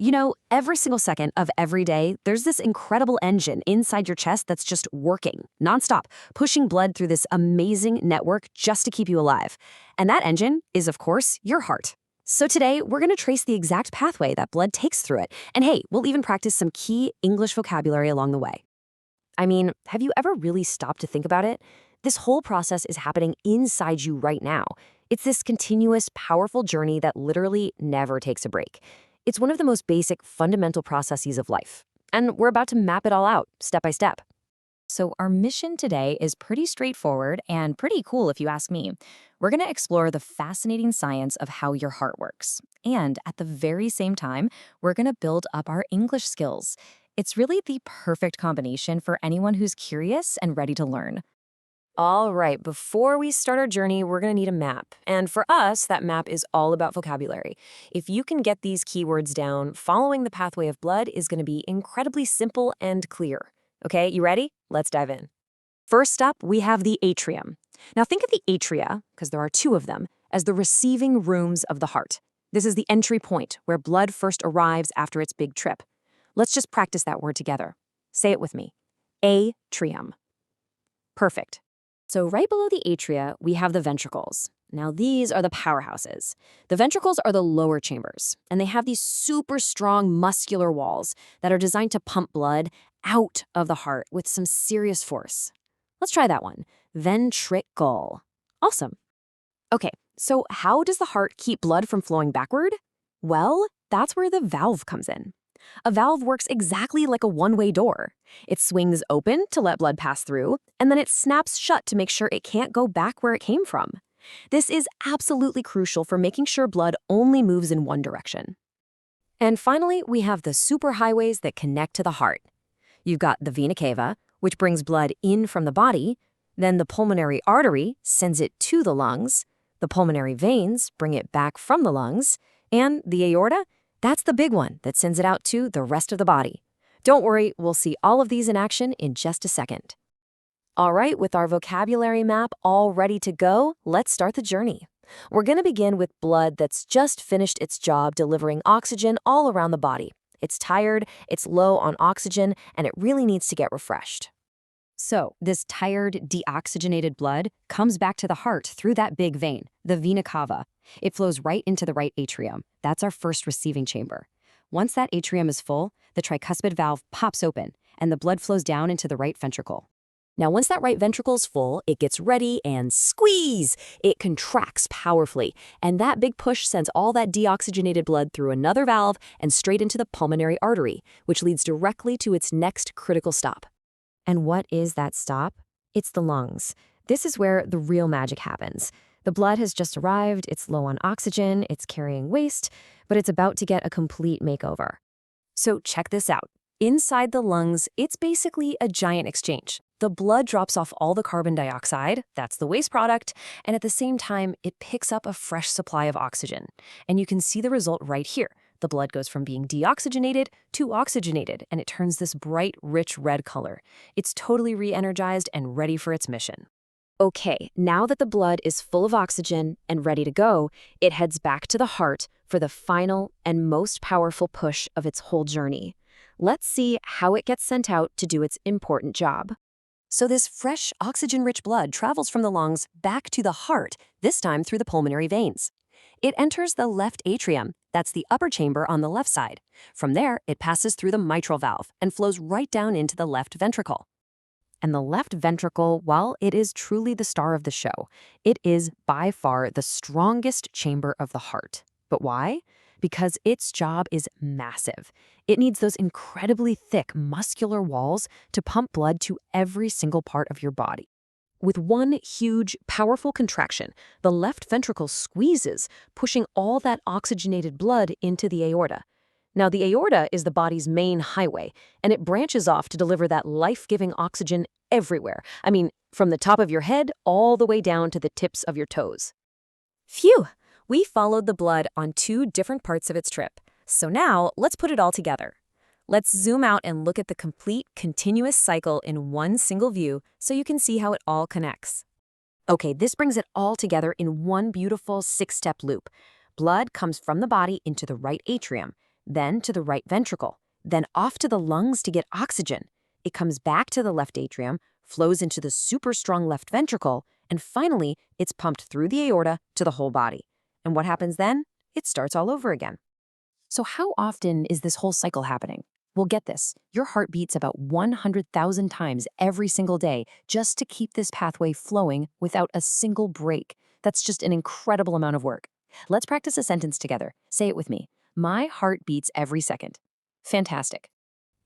You know, every single second of every day, there's this incredible engine inside your chest that's just working nonstop, pushing blood through this amazing network just to keep you alive. And that engine is, of course, your heart. So today, we're going to trace the exact pathway that blood takes through it. And hey, we'll even practice some key English vocabulary along the way. I mean, have you ever really stopped to think about it? This whole process is happening inside you right now. It's this continuous, powerful journey that literally never takes a break. It's one of the most basic, fundamental processes of life. And we're about to map it all out, step by step. So our mission today is pretty straightforward and pretty cool if you ask me. We're going to explore the fascinating science of how your heart works. And at the very same time, we're going to build up our English skills. It's really the perfect combination for anyone who's curious and ready to learn. All right, before we start our journey, we're going to need a map. And for us, that map is all about vocabulary. If you can get these keywords down, following the pathway of blood is going to be incredibly simple and clear. Okay, you ready? Let's dive in. First up, we have the atrium. Now think of the atria, because there are two of them, as the receiving rooms of the heart. This is the entry point where blood first arrives after its big trip. Let's just practice that word together. Say it with me. Atrium. Perfect. So right below the atria, we have the ventricles. Now these are the powerhouses. The ventricles are the lower chambers, and they have these super strong muscular walls that are designed to pump blood out of the heart with some serious force. Let's try that one. Ventricle. Awesome. Okay, so how does the heart keep blood from flowing backward? Well, that's where the valve comes in. A valve works exactly like a one-way door. It swings open to let blood pass through, and then it snaps shut to make sure it can't go back where it came from. This is absolutely crucial for making sure blood only moves in one direction. And finally, we have the superhighways that connect to the heart. You've got the vena cava, which brings blood in from the body, then the pulmonary artery sends it to the lungs, the pulmonary veins bring it back from the lungs, and the aorta, that's the big one that sends it out to the rest of the body. Don't worry, we'll see all of these in action in just a second. All right, with our vocabulary map all ready to go, let's start the journey. We're going to begin with blood that's just finished its job delivering oxygen all around the body. It's tired, it's low on oxygen, and it really needs to get refreshed. So, this tired, deoxygenated blood comes back to the heart through that big vein, the vena cava. It flows right into the right atrium. That's our first receiving chamber. Once that atrium is full, the tricuspid valve pops open, and the blood flows down into the right ventricle. Now, once that right ventricle is full, it gets ready and squeeze! It contracts powerfully, and that big push sends all that deoxygenated blood through another valve and straight into the pulmonary artery, which leads directly to its next critical stop. And what is that stop? It's the lungs. This is where the real magic happens. The blood has just arrived, it's low on oxygen, it's carrying waste, but it's about to get a complete makeover. So check this out. Inside the lungs, it's basically a giant exchange. The blood drops off all the carbon dioxide, that's the waste product, and at the same time, it picks up a fresh supply of oxygen. And you can see the result right here. The blood goes from being deoxygenated to oxygenated, and it turns this bright, rich red color. It's totally re-energized and ready for its mission. Okay, now that the blood is full of oxygen and ready to go, it heads back to the heart for the final and most powerful push of its whole journey. Let's see how it gets sent out to do its important job. So this fresh, oxygen-rich blood travels from the lungs back to the heart, this time through the pulmonary veins. It enters the left atrium, that's the upper chamber on the left side. From there, it passes through the mitral valve and flows right down into the left ventricle. And the left ventricle, while it is truly the star of the show, it is by far the strongest chamber of the heart. But why? Because its job is massive. It needs those incredibly thick, muscular walls to pump blood to every single part of your body. With one huge, powerful contraction, the left ventricle squeezes, pushing all that oxygenated blood into the aorta. Now, the aorta is the body's main highway, and it branches off to deliver that life-giving oxygen everywhere. I mean, from the top of your head all the way down to the tips of your toes. Phew! We followed the blood on two different parts of its trip. So now, let's put it all together. Let's zoom out and look at the complete, continuous cycle in one single view so you can see how it all connects. Okay, this brings it all together in one beautiful 6-step loop. Blood comes from the body into the right atrium. then to the right ventricle, then off to the lungs to get oxygen. It comes back to the left atrium, flows into the super strong left ventricle, and finally, it's pumped through the aorta to the whole body. And what happens then? It starts all over again. So how often is this whole cycle happening? Well, get this. Your heart beats about 100,000 times every single day just to keep this pathway flowing without a single break. That's just an incredible amount of work. Let's practice a sentence together. Say it with me. My heart beats every second. Fantastic.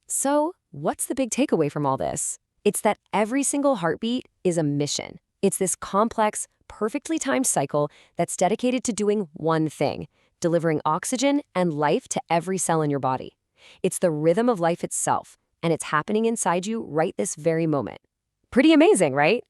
So, what's the big takeaway from all this? It's that every single heartbeat is a mission. It's this complex, perfectly timed cycle that's dedicated to doing one thing: delivering oxygen and life to every cell in your body. It's the rhythm of life itself, and it's happening inside you right this very moment. Pretty amazing, right?